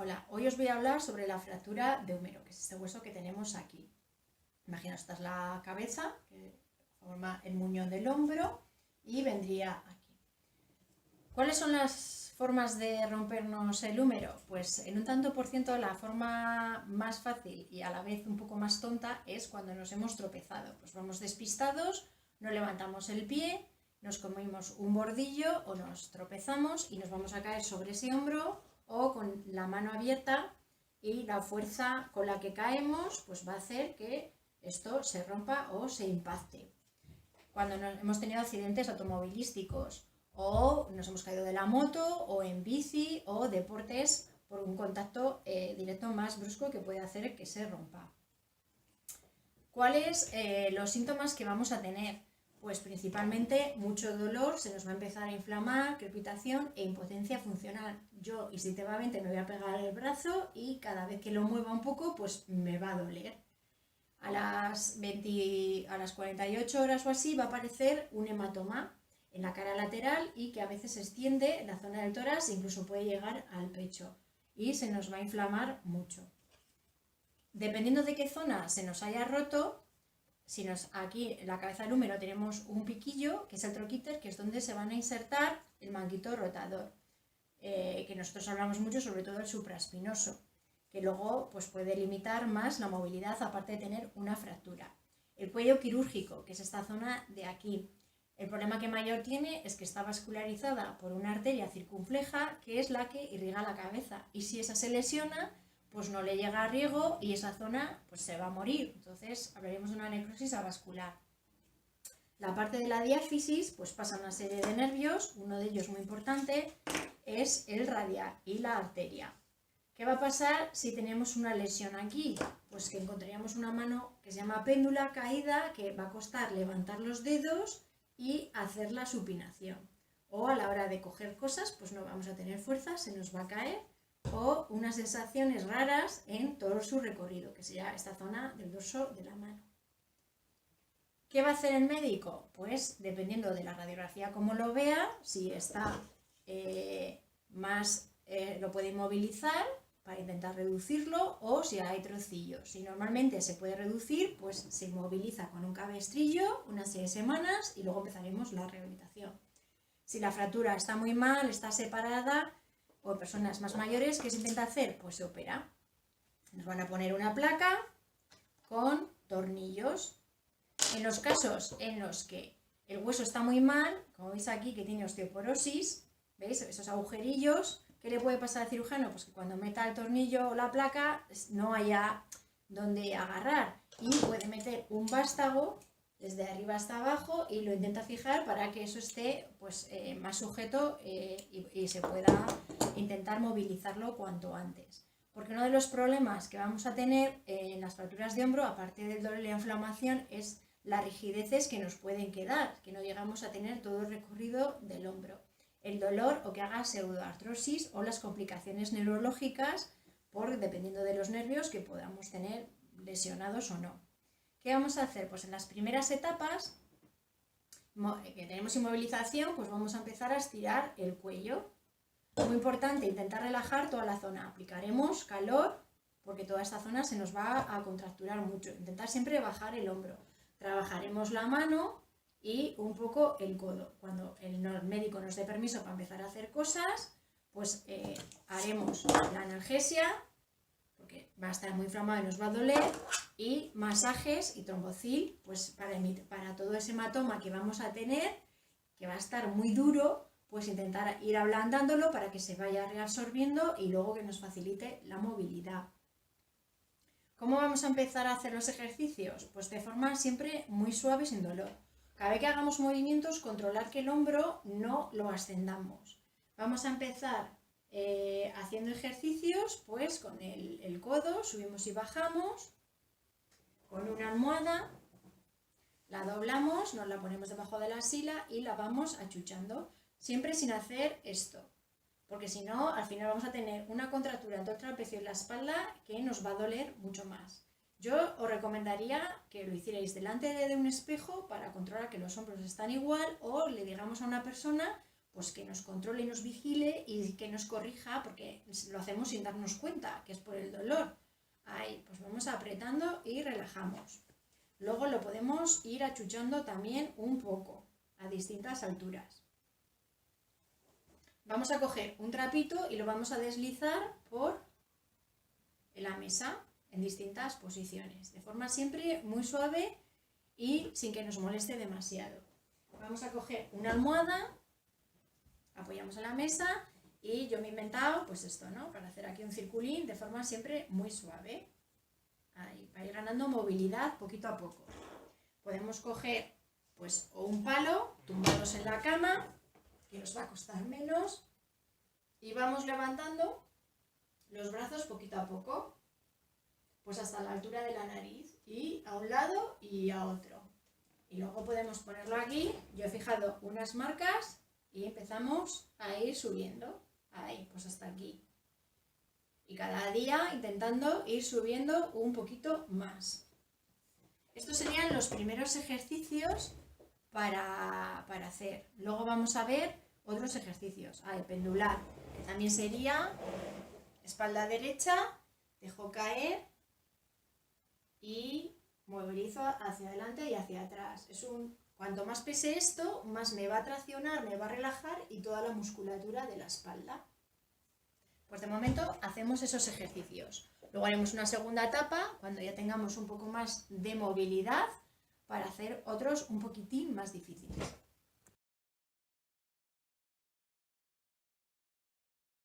Hola, hoy os voy a hablar sobre la fractura de húmero, que es este hueso que tenemos aquí. Imaginaos, esta es la cabeza, que forma el muñón del hombro y vendría aquí. ¿Cuáles son las formas de rompernos el húmero? Pues en un tanto por ciento la forma más fácil y a la vez un poco más tonta es cuando nos hemos tropezado. Pues vamos despistados, no levantamos el pie, nos comimos un bordillo o nos tropezamos y nos vamos a caer sobre ese hombro o con la mano abierta, y la fuerza con la que caemos pues va a hacer que esto se rompa o se impacte. Cuando hemos tenido accidentes automovilísticos o nos hemos caído de la moto o en bici o deportes por un contacto directo más brusco que puede hacer que se rompa. ¿Cuáles los síntomas que vamos a tener? Pues principalmente mucho dolor, se nos va a empezar a inflamar, crepitación e impotencia funcional. Yo instintivamente me voy a pegar el brazo y cada vez que lo mueva un poco pues me va a doler. A las 48 horas o así va a aparecer un hematoma en la cara lateral y que a veces se extiende en la zona del tórax e incluso puede llegar al pecho y se nos va a inflamar mucho. Dependiendo de qué zona se nos haya roto, si aquí en la cabeza del húmero tenemos un piquillo, que es el troquíter, que es donde se van a insertar el manguito rotador, que nosotros hablamos mucho, sobre todo el supraespinoso, que luego pues, puede limitar más la movilidad, aparte de tener una fractura. El cuello quirúrgico, que es esta zona de aquí. El problema que mayor tiene es que está vascularizada por una arteria circunfleja, que es la que irriga la cabeza, y si esa se lesiona, pues no le llega a riego y esa zona pues se va a morir. Entonces hablaremos de una necrosis avascular. La parte de la diáfisis pues pasa una serie de nervios, uno de ellos muy importante es el radial y la arteria. ¿Qué va a pasar si tenemos una lesión aquí? Pues que encontraríamos una mano que se llama péndula caída, que va a costar levantar los dedos y hacer la supinación. O a la hora de coger cosas pues no vamos a tener fuerza, se nos va a caer, o unas sensaciones raras en todo su recorrido, que sería esta zona del dorso de la mano. ¿Qué va a hacer el médico? Pues dependiendo de la radiografía como lo vea, si está lo puede inmovilizar para intentar reducirlo, o si hay trocillos. Si normalmente se puede reducir, pues se inmoviliza con un cabestrillo unas 6 semanas y luego empezaremos la rehabilitación. Si la fractura está muy mal, está separada, o en personas más mayores, ¿qué se intenta hacer? Pues se opera. Nos van a poner una placa con tornillos. En los casos en los que el hueso está muy mal, como veis aquí que tiene osteoporosis, ¿veis? Esos agujerillos, ¿qué le puede pasar al cirujano? Pues que cuando meta el tornillo o la placa no haya donde agarrar y puede meter un vástago desde arriba hasta abajo y lo intenta fijar para que eso esté pues, más sujeto y se pueda intentar movilizarlo cuanto antes. Porque uno de los problemas que vamos a tener en las fracturas de hombro, aparte del dolor y la inflamación, es las rigideces que nos pueden quedar, que no llegamos a tener todo el recorrido del hombro. El dolor o que haga pseudoartrosis o las complicaciones neurológicas, dependiendo de los nervios que podamos tener lesionados o no. ¿Qué vamos a hacer? Pues en las primeras etapas que tenemos inmovilización, pues vamos a empezar a estirar el cuello. Muy importante, intentar relajar toda la zona. Aplicaremos calor porque toda esta zona se nos va a contracturar mucho. Intentar siempre bajar el hombro. Trabajaremos la mano y un poco el codo. Cuando el médico nos dé permiso para empezar a hacer cosas, pues haremos la analgesia, porque va a estar muy inflamado y nos va a doler, y masajes y trombocil, pues para todo ese hematoma que vamos a tener, que va a estar muy duro, pues intentar ir ablandándolo para que se vaya reabsorbiendo y luego que nos facilite la movilidad. ¿Cómo vamos a empezar a hacer los ejercicios? Pues de forma siempre muy suave, sin dolor. Cada vez que hagamos movimientos, controlar que el hombro no lo ascendamos. Vamos a empezar haciendo ejercicios pues con el codo, subimos y bajamos, con una almohada, la doblamos, nos la ponemos debajo de la axila y la vamos achuchando, siempre sin hacer esto, porque si no, al final vamos a tener una contractura en todo el trapecio y la espalda que nos va a doler mucho más. Yo os recomendaría que lo hicierais delante de un espejo para controlar que los hombros están igual, o le digamos a una persona pues que nos controle y nos vigile y que nos corrija, porque lo hacemos sin darnos cuenta, que es por el dolor. Ahí, pues vamos apretando y relajamos. Luego lo podemos ir achuchando también un poco, a distintas alturas. Vamos a coger un trapito y lo vamos a deslizar por la mesa en distintas posiciones, de forma siempre muy suave y sin que nos moleste demasiado. Vamos a coger una almohada, apoyamos en la mesa y yo me he inventado pues esto, ¿no? Para hacer aquí un circulín de forma siempre muy suave. Ahí, para ir ganando movilidad poquito a poco. Podemos coger pues o un palo, tumbados en la cama, que nos va a costar menos, y vamos levantando los brazos poquito a poco, pues hasta la altura de la nariz, y a un lado y a otro. Y luego podemos ponerlo aquí. Yo he fijado unas marcas y empezamos a ir subiendo, ahí, pues hasta aquí. Y cada día intentando ir subiendo un poquito más. Estos serían los primeros ejercicios para hacer. Luego vamos a ver otros ejercicios. Pendular, que también sería espalda derecha, dejo caer y movilizo hacia adelante y hacia atrás. Cuanto más pese esto, más me va a traccionar, me va a relajar y toda la musculatura de la espalda. Pues de momento hacemos esos ejercicios. Luego haremos una segunda etapa cuando ya tengamos un poco más de movilidad para hacer otros un poquitín más difíciles.